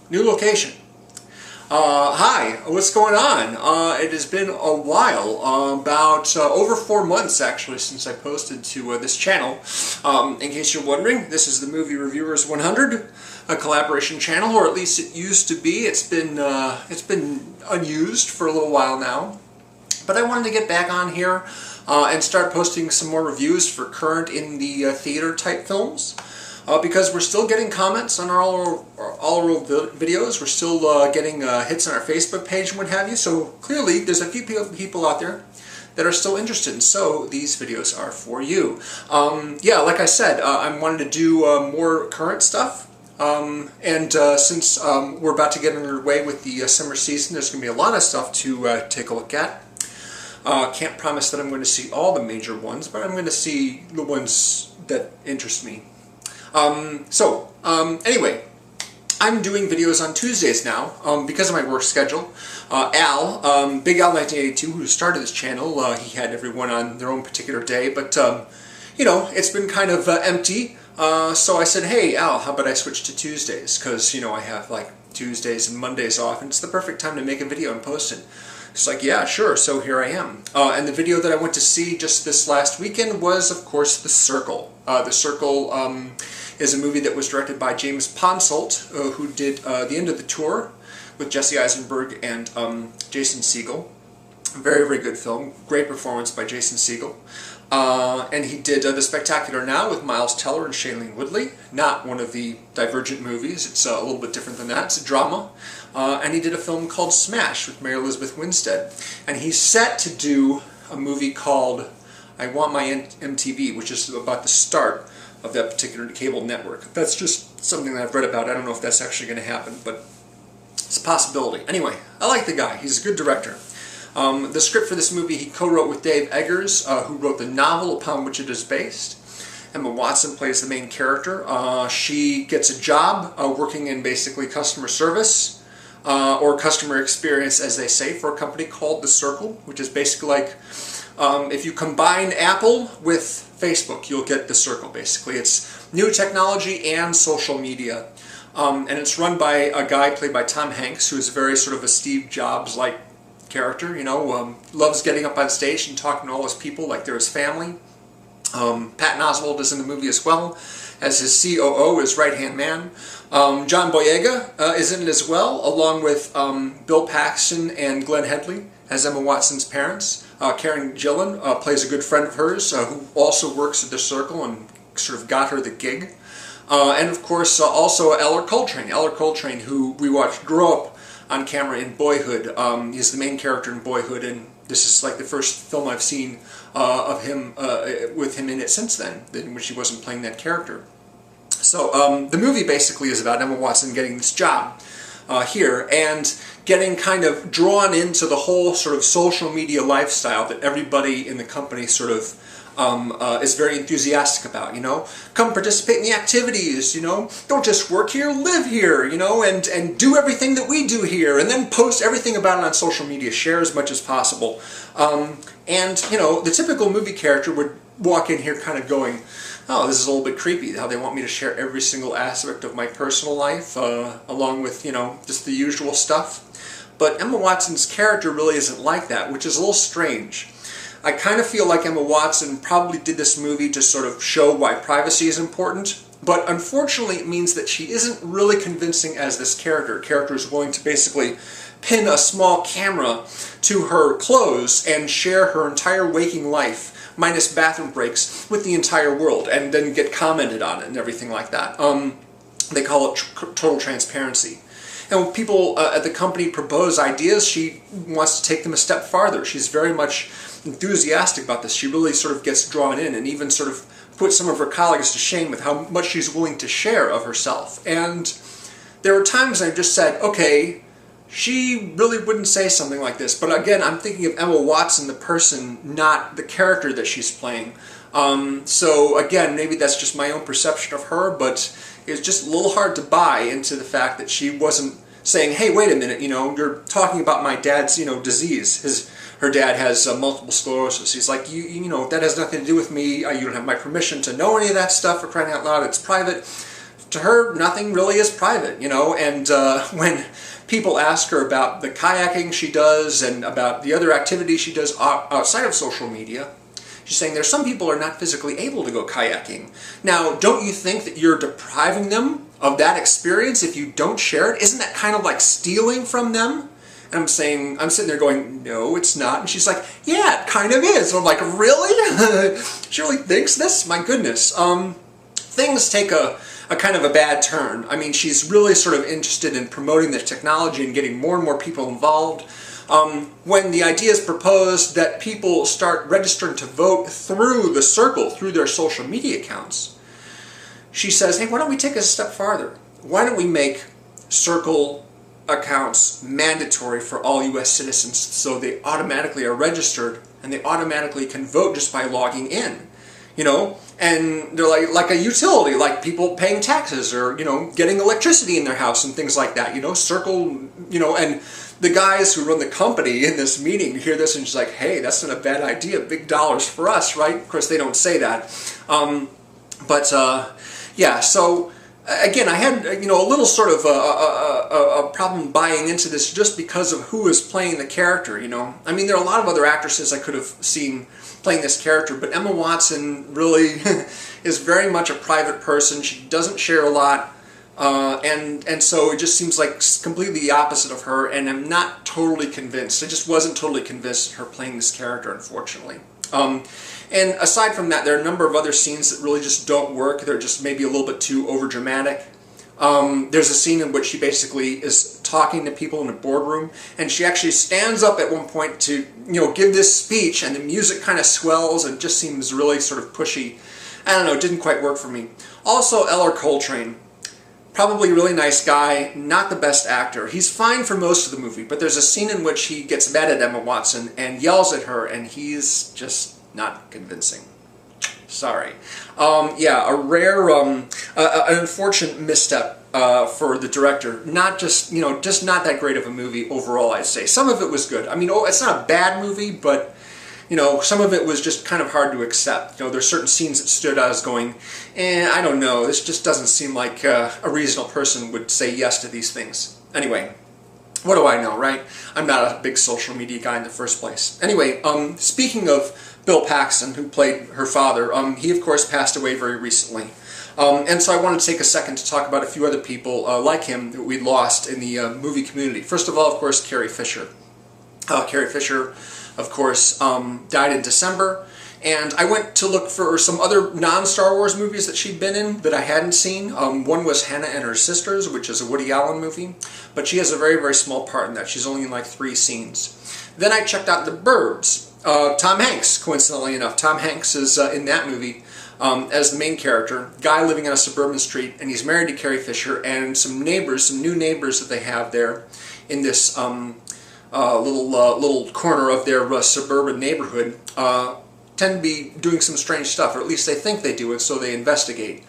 New location. Hi, what's going on? It has been a while, about over 4 months actually since I posted to this channel. In case you're wondering, this is the Movie Reviewers 100, a collaboration channel, or at least it used to be. It's been unused for a little while now. But I wanted to get back on here and start posting some more reviews for current in the theater type films. Because we're still getting comments on all our videos, we're still getting hits on our Facebook page and what have you, so clearly there's a few people out there that are still interested, and so these videos are for you. Yeah, like I said, I wanted to do more current stuff, and since we're about to get underway with the summer season, there's going to be a lot of stuff to take a look at. Can't promise that I'm going to see all the major ones, but I'm going to see the ones that interest me. Anyway, I'm doing videos on Tuesdays now, because of my work schedule. Al, Big Al 1982, who started this channel, he had everyone on their own particular day, but, you know, it's been kind of empty, so I said, hey, Al, how about I switch to Tuesdays, because, you know, I have, like, Tuesdays and Mondays off, and it's the perfect time to make a video and post it. It's like, yeah, sure, so here I am. And the video that I went to see just this last weekend was, of course, The Circle. The Circle is a movie that was directed by James Ponsoldt, who did The End of the Tour with Jesse Eisenberg and Jason Segel. Very, very good film. Great performance by Jason Segel. And he did The Spectacular Now with Miles Teller and Shailene Woodley. Not one of the Divergent movies. It's a little bit different than that. It's a drama. And he did a film called Smash with Mary Elizabeth Winstead. And he's set to do a movie called I Want My MTV, which is about the start of that particular cable network. That's just something that I've read about. I don't know if that's actually going to happen, but it's a possibility. Anyway, I like the guy. He's a good director. The script for this movie he co-wrote with Dave Eggers, who wrote the novel upon which it is based. Emma Watson plays the main character. She gets a job working in basically customer service, or customer experience, as they say, for a company called The Circle, which is basically like, if you combine Apple with Facebook, you'll get The Circle, basically. It's new technology and social media. And it's run by a guy played by Tom Hanks, who is very sort of a Steve Jobs-like character, you know, loves getting up on stage and talking to all his people like they're his family. Patton Oswalt is in the movie as well, as his COO, his right-hand man. John Boyega is in it as well, along with Bill Paxton and Glenne Headley as Emma Watson's parents. Karen Gillan plays a good friend of hers who also works at The Circle and sort of got her the gig. And of course also Ellar Coltrane. Ellar Coltrane, who we watched grow up on camera in Boyhood. He's the main character in Boyhood, and this is like the first film I've seen of him with him in it since then, in which he wasn't playing that character. So the movie basically is about Emma Watson getting this job here and getting kind of drawn into the whole sort of social media lifestyle that everybody in the company sort of is very enthusiastic about, you know. Come participate in the activities, you know. Don't just work here, live here, you know, and do everything that we do here, and then post everything about it on social media, share as much as possible. And, you know, the typical movie character would walk in here kind of going, oh, this is a little bit creepy, how they want me to share every single aspect of my personal life, along with, you know, just the usual stuff. But Emma Watson's character really isn't like that, which is a little strange. I kind of feel like Emma Watson probably did this movie to sort of show why privacy is important, but unfortunately it means that she isn't really convincing as this character. Character is willing to basically pin a small camera to her clothes and share her entire waking life, minus bathroom breaks, with the entire world, and then get commented on it and everything like that. They call it total transparency. And when people at the company propose ideas, she wants to take them a step farther. She's very much enthusiastic about this. She really sort of gets drawn in and even sort of puts some of her colleagues to shame with how much she's willing to share of herself. And there were times I just said, okay, she really wouldn't say something like this. But again, I'm thinking of Emma Watson, the person, not the character that she's playing. So again, maybe that's just my own perception of her, but it's just a little hard to buy into the fact that she wasn't saying, hey, wait a minute, you know, you're talking about my dad's, you know, disease. Her dad has multiple sclerosis. He's like, you know, that has nothing to do with me. You don't have my permission to know any of that stuff, for crying out loud. It's private. to her, nothing really is private, you know, and when people ask her about the kayaking she does and about the other activities she does outside of social media, she's saying there's some people who are not physically able to go kayaking. Now, don't you think that you're depriving them of that experience if you don't share it? Isn't that kind of like stealing from them? And I'm sitting there going, no, it's not. And she's like, yeah, it kind of is. And I'm like, really? She really thinks this? My goodness. Things take a kind of a bad turn. I mean, she's really sort of interested in promoting the technology and getting more and more people involved. When the idea is proposed that people start registering to vote through the Circle, through their social media accounts, she says, hey, why don't we take it a step farther? Why don't we make Circle accounts mandatory for all U.S. citizens so they automatically are registered and they automatically can vote just by logging in, you know? And they're like a utility, like people paying taxes or, you know, getting electricity in their house and things like that, you know, Circle, you know, and the guys who run the company in this meeting hear this and she's like, hey, that's not a bad idea, big dollars for us, right? Of course, they don't say that. Yeah, so again, I had, you know, a little sort of a problem buying into this just because of who is playing the character, you know. I mean, there are a lot of other actresses I could have seen playing this character, but Emma Watson really is very much a private person. She doesn't share a lot, and so it just seems like completely the opposite of her, and I'm not totally convinced. I just wasn't totally convinced of her playing this character, unfortunately. And aside from that, there are a number of other scenes that really just don't work. They're just maybe a little bit too overdramatic. There's a scene in which she basically is talking to people in a boardroom, and she actually stands up at one point to, you know, give this speech, and the music kind of swells and just seems really sort of pushy. I don't know, it didn't quite work for me. Also, Ellar Coltrane. Probably a really nice guy, not the best actor. He's fine for most of the movie, but there's a scene in which he gets mad at Emma Watson and yells at her, and he's just not convincing. Sorry. Yeah, a rare, an unfortunate misstep for the director. Not just, you know, just not that great of a movie overall, I'd say. Some of it was good. I mean, it's not a bad movie, but, you know, some of it was just kind of hard to accept. You know, there's certain scenes that stood out as going, I don't know, this just doesn't seem like a reasonable person would say yes to these things. Anyway, what do I know, right? I'm not a big social media guy in the first place. Anyway, speaking of Bill Paxton, who played her father, he of course passed away very recently. And so I wanted to take a second to talk about a few other people like him that we lost in the movie community. First of all, of course, Carrie Fisher. Carrie Fisher, of course, died in December. And I went to look for some other non-Star Wars movies that she'd been in that I hadn't seen. One was Hannah and Her Sisters, which is a Woody Allen movie. But she has a very, very small part in that. She's only in like 3 scenes. Then I checked out The Birds. Tom Hanks, coincidentally enough. Tom Hanks is in that movie as the main character. Guy living on a suburban street, and he's married to Carrie Fisher, and some neighbors, some new neighbors that they have there in this little corner of their suburban neighborhood tend to be doing some strange stuff, or at least they think they do, and so they investigate.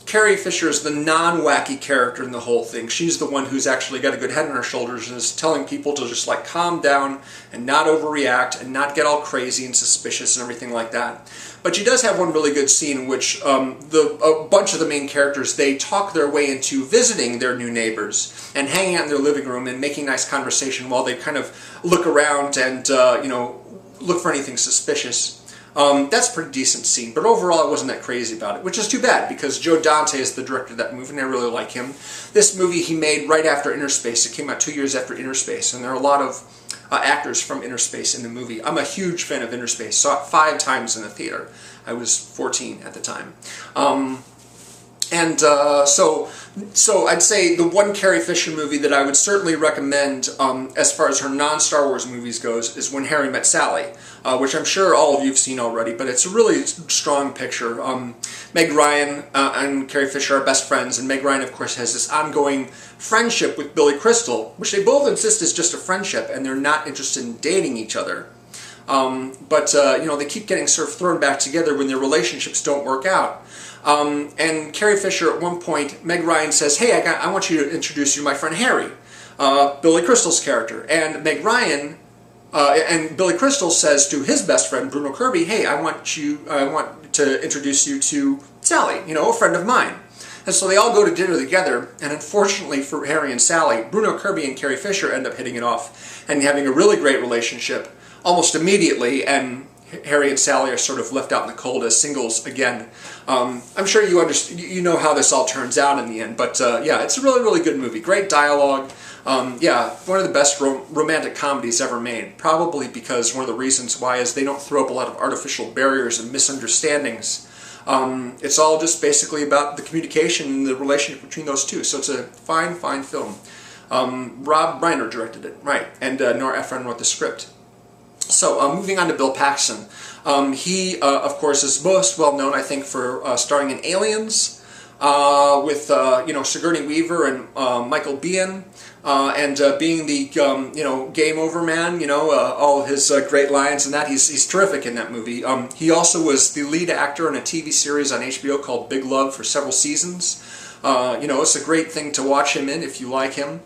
Carrie Fisher is the non-wacky character in the whole thing. She's the one who's actually got a good head on her shoulders and is telling people to just like calm down and not overreact and not get all crazy and suspicious and everything like that. But she does have one really good scene in which a bunch of the main characters, they talk their way into visiting their new neighbors and hanging out in their living room and making nice conversation while they kind of look around and, you know, look for anything suspicious. That's a pretty decent scene, but overall I wasn't that crazy about it, which is too bad because Joe Dante is the director of that movie and I really like him. This movie he made right after Inner Space. It came out 2 years after Inner Space, and there are a lot of actors from Inner Space in the movie. I'm a huge fan of Inner Space. Saw it 5 times in the theater. I was 14 at the time. So I'd say the one Carrie Fisher movie that I would certainly recommend as far as her non-Star Wars movies goes is When Harry Met Sally, which I'm sure all of you have seen already, but it's a really strong picture. Meg Ryan and Carrie Fisher are best friends, and Meg Ryan, of course, has this ongoing friendship with Billy Crystal, which they both insist is just a friendship, and they're not interested in dating each other. You know, they keep getting sort of thrown back together when their relationships don't work out. And Carrie Fisher, at one point, Meg Ryan says, hey, I want you to introduce you to my friend Harry, Billy Crystal's character. And Meg Ryan, and Billy Crystal says to his best friend, Bruno Kirby, hey, I want to introduce you to Sally, you know, a friend of mine. And so they all go to dinner together, and unfortunately for Harry and Sally, Bruno Kirby and Carrie Fisher end up hitting it off and having a really great relationship almost immediately, and Harry and Sally are sort of left out in the cold as singles again. I'm sure you know how this all turns out in the end, but yeah, it's a really, really good movie. Great dialogue. Yeah, one of the best romantic comedies ever made. Probably because one of the reasons why is they don't throw up a lot of artificial barriers and misunderstandings. It's all just basically about the communication and the relationship between those two. So it's a fine, fine film. Rob Reiner directed it, right, and Nora Ephron wrote the script. So, moving on to Bill Paxton. He, of course, is most well known, I think, for starring in Aliens with, Sigourney Weaver and Michael Biehn, and being the, game over man, all of his great lines and that. He's terrific in that movie. He also was the lead actor in a TV series on HBO called Big Love for several seasons. It's a great thing to watch him in if you like him.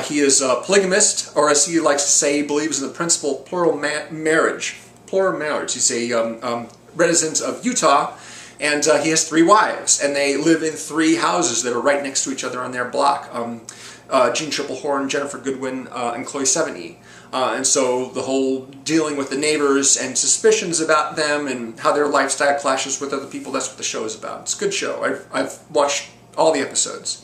He is a polygamist, or as he likes to say, he believes in the principle of plural marriage. Plural marriage. He's a resident of Utah, and he has 3 wives, and they live in 3 houses that are right next to each other on their block. Jean Triplehorn, Jennifer Goodwin, and Chloe Sevigny. And so the whole dealing with the neighbors and suspicions about them and how their lifestyle clashes with other people, that's what the show is about. It's a good show. I've watched all the episodes.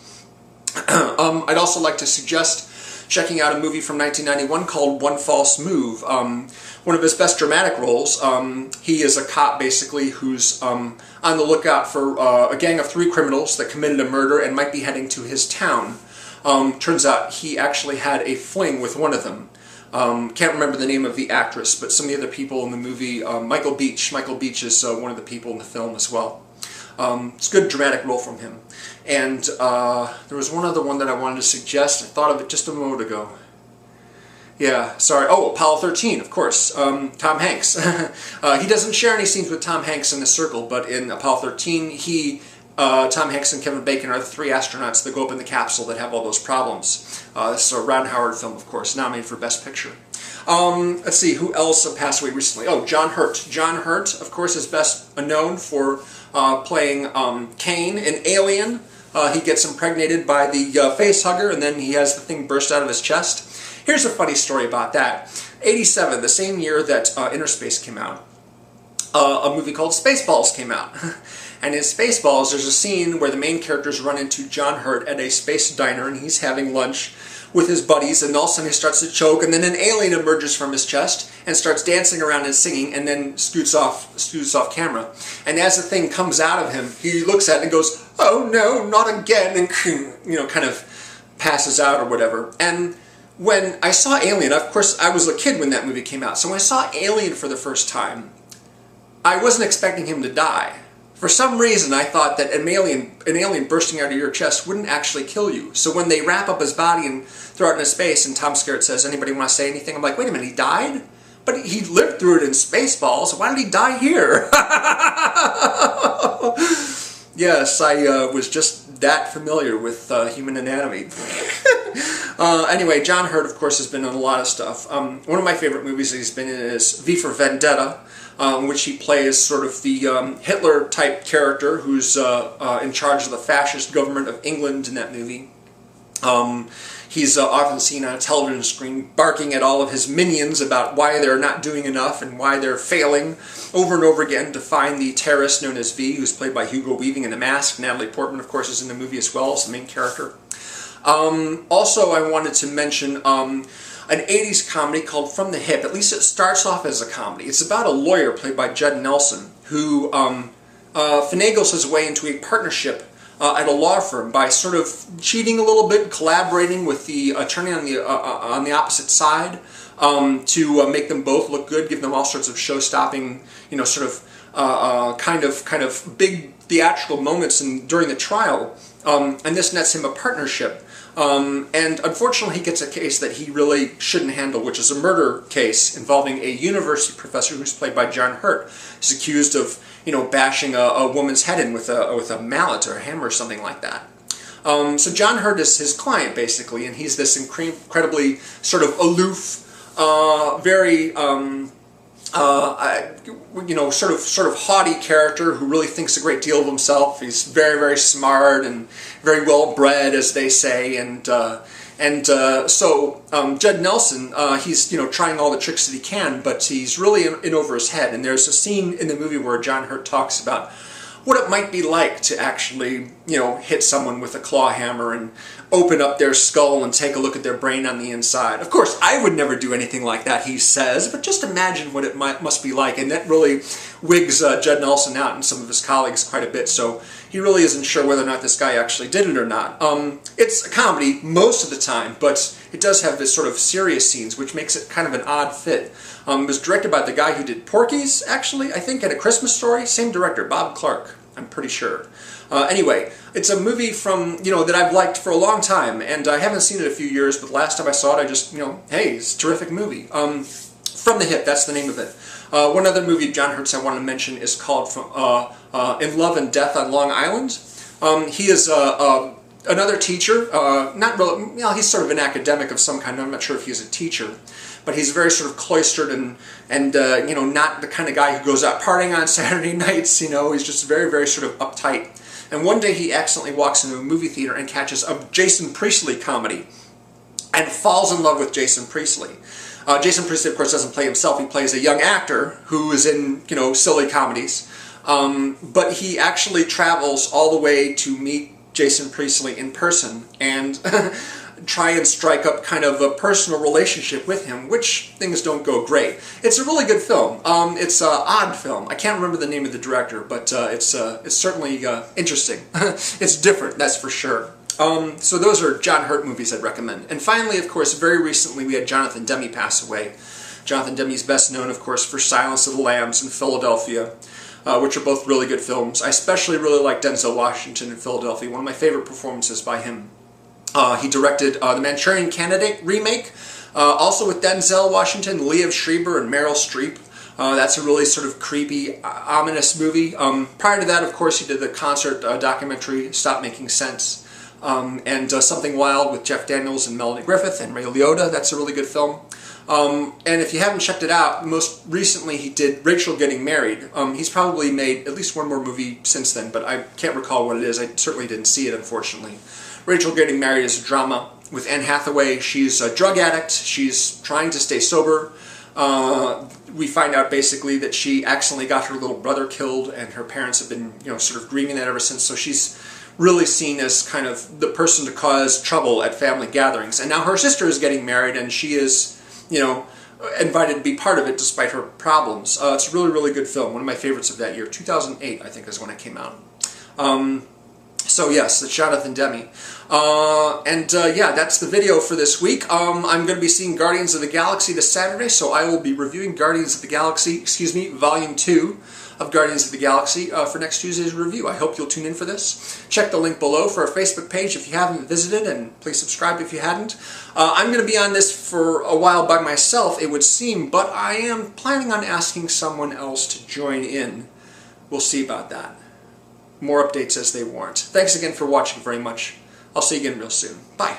I'd also like to suggest checking out a movie from 1991 called One False Move. One of his best dramatic roles. He is a cop, basically, who's on the lookout for a gang of 3 criminals that committed a murder and might be heading to his town. Turns out he actually had a fling with one of them. Can't remember the name of the actress, but some of the other people in the movie, Michael Beach. Michael Beach is one of the people in the film as well. It's a good dramatic role from him. And there was one other one that I wanted to suggest. I thought of it just a moment ago. Yeah, sorry. Oh, Apollo 13, of course. Tom Hanks. He doesn't share any scenes with Tom Hanks in The Circle, but in Apollo 13, Tom Hanks and Kevin Bacon are the 3 astronauts that go up in the capsule that have all those problems. This is a Ron Howard film, of course, nominated for Best Picture. Let's see, who else passed away recently? Oh, John Hurt. John Hurt, of course, is best known for playing Kane in Alien. He gets impregnated by the facehugger, and then he has the thing burst out of his chest. Here's a funny story about that. 87, the same year that Inner Space came out, a movie called Spaceballs came out. And in Spaceballs, there's a scene where the main characters run into John Hurt at a space diner, and he's having lunch with his buddies, and all of a sudden he starts to choke, and then an alien emerges from his chest and starts dancing around and singing, and then scoots off camera. And as the thing comes out of him, he looks at it and goes, "Oh no, not again," and kind of passes out or whatever. And when I saw Alien, of course I was a kid when that movie came out, so when I saw Alien for the first time, I wasn't expecting him to die. For some reason, I thought that an alien bursting out of your chest wouldn't actually kill you. So when they wrap up his body and throw it into space, and Tom Skerritt says, "Anybody want to say anything?" I'm like, wait a minute, he died? But he lived through it in Spaceballs. Why did he die here? Yes, I was just that familiar with human anatomy. Anyway, John Hurt, of course, has been in a lot of stuff. One of my favorite movies that he's been in is V for Vendetta, in which he plays sort of the Hitler-type character who's in charge of the fascist government of England in that movie. He's often seen on a television screen barking at all of his minions about why they're not doing enough and why they're failing over and over again to find the terrorist known as V, who's played by Hugo Weaving in The Mask. Natalie Portman, of course, is in the movie as well as the main character. Also, I wanted to mention an 80s comedy called From the Hip. At least it starts off as a comedy. It's about a lawyer played by Judd Nelson who finagles his way into a partnership at a law firm by sort of cheating a little bit, collaborating with the attorney on the opposite side to make them both look good, give them all sorts of show-stopping, kind of big theatrical moments during the trial, and this nets him a partnership. And unfortunately he gets a case that he really shouldn't handle, which is a murder case involving a university professor who's played by John Hurt. He's accused of, bashing a woman's head in with a mallet or a hammer or something like that. So John Hurt is his client, basically, and he's this incredibly sort of aloof, very you know, sort of haughty character who really thinks a great deal of himself. He's very, very smart and very well bred, as they say, and so Judd Nelson, he's, you know, trying all the tricks that he can, but he's really in over his head. And there's a scene in the movie where John Hurt talks about what it might be like to actually, you know, hit someone with a claw hammer and open up their skull and take a look at their brain on the inside. Of course, I would never do anything like that, he says, but just imagine what it must be like. And that really wigs Judd Nelson out and some of his colleagues quite a bit, so he really isn't sure whether or not this guy actually did it or not. It's a comedy most of the time, but it does have this sort of serious scenes, which makes it kind of an odd fit. It was directed by the guy who did Porky's, actually, I think, and A Christmas Story. Same director, Bob Clark, I'm pretty sure. Anyway, it's a movie from, you know, that I've liked for a long time, and I haven't seen it in a few years, but last time I saw it, I just, you know, hey, it's a terrific movie. From the Hip, that's the name of it. One other movie of John Hurt's I want to mention is called In Love and Death on Long Island. He is another teacher, not really, you know, he's sort of an academic of some kind. I'm not sure if he's a teacher, but he's very sort of cloistered and you know, not the kind of guy who goes out partying on Saturday nights. You know, he's just very, very sort of uptight. And one day he accidentally walks into a movie theater and catches a Jason Priestley comedy and falls in love with Jason Priestley. Jason Priestley, of course, doesn't play himself. He plays a young actor who is in, you know, silly comedies. But he actually travels all the way to meet Jason Priestley in person and try and strike up kind of a personal relationship with him, which things don't go great. It's a really good film. It's an odd film. I can't remember the name of the director, but it's certainly interesting. It's different, that's for sure. So those are John Hurt movies I'd recommend. And finally, of course, very recently we had Jonathon Demme pass away. Jonathon Demme is best known, of course, for Silence of the Lambs and Philadelphia, which are both really good films. I especially really like Denzel Washington in Philadelphia, one of my favorite performances by him. He directed the Manchurian Candidate remake, also with Denzel Washington, Liev Schreiber, and Meryl Streep. That's a really sort of creepy, ominous movie. Prior to that, of course, he did the concert documentary, Stop Making Sense, and Something Wild with Jeff Daniels and Melanie Griffith and Ray Liotta. That's a really good film. And if you haven't checked it out, most recently he did Rachel Getting Married. He's probably made at least one more movie since then, but I can't recall what it is. I certainly didn't see it, unfortunately. Rachel Getting Married is a drama with Anne Hathaway. She's a drug addict. She's trying to stay sober. We find out basically that she accidentally got her little brother killed, and her parents have been, you know, sort of grieving that ever since. So she's really seen as kind of the person to cause trouble at family gatherings. And now her sister is getting married, and she is, you know, invited to be part of it despite her problems. It's a really, really good film. One of my favorites of that year. 2008, I think, is when it came out. So yes, it's Jonathon Demme. Yeah, that's the video for this week. I'm going to be seeing Guardians of the Galaxy this Saturday, so I will be reviewing Guardians of the Galaxy, Volume 2 of Guardians of the Galaxy for next Tuesday's review. I hope you'll tune in for this. Check the link below for our Facebook page if you haven't visited, and please subscribe if you hadn't. I'm going to be on this for a while by myself, it would seem, but I am planning on asking someone else to join in. We'll see about that. More updates as they warrant. Thanks again for watching very much. I'll see you again real soon. Bye.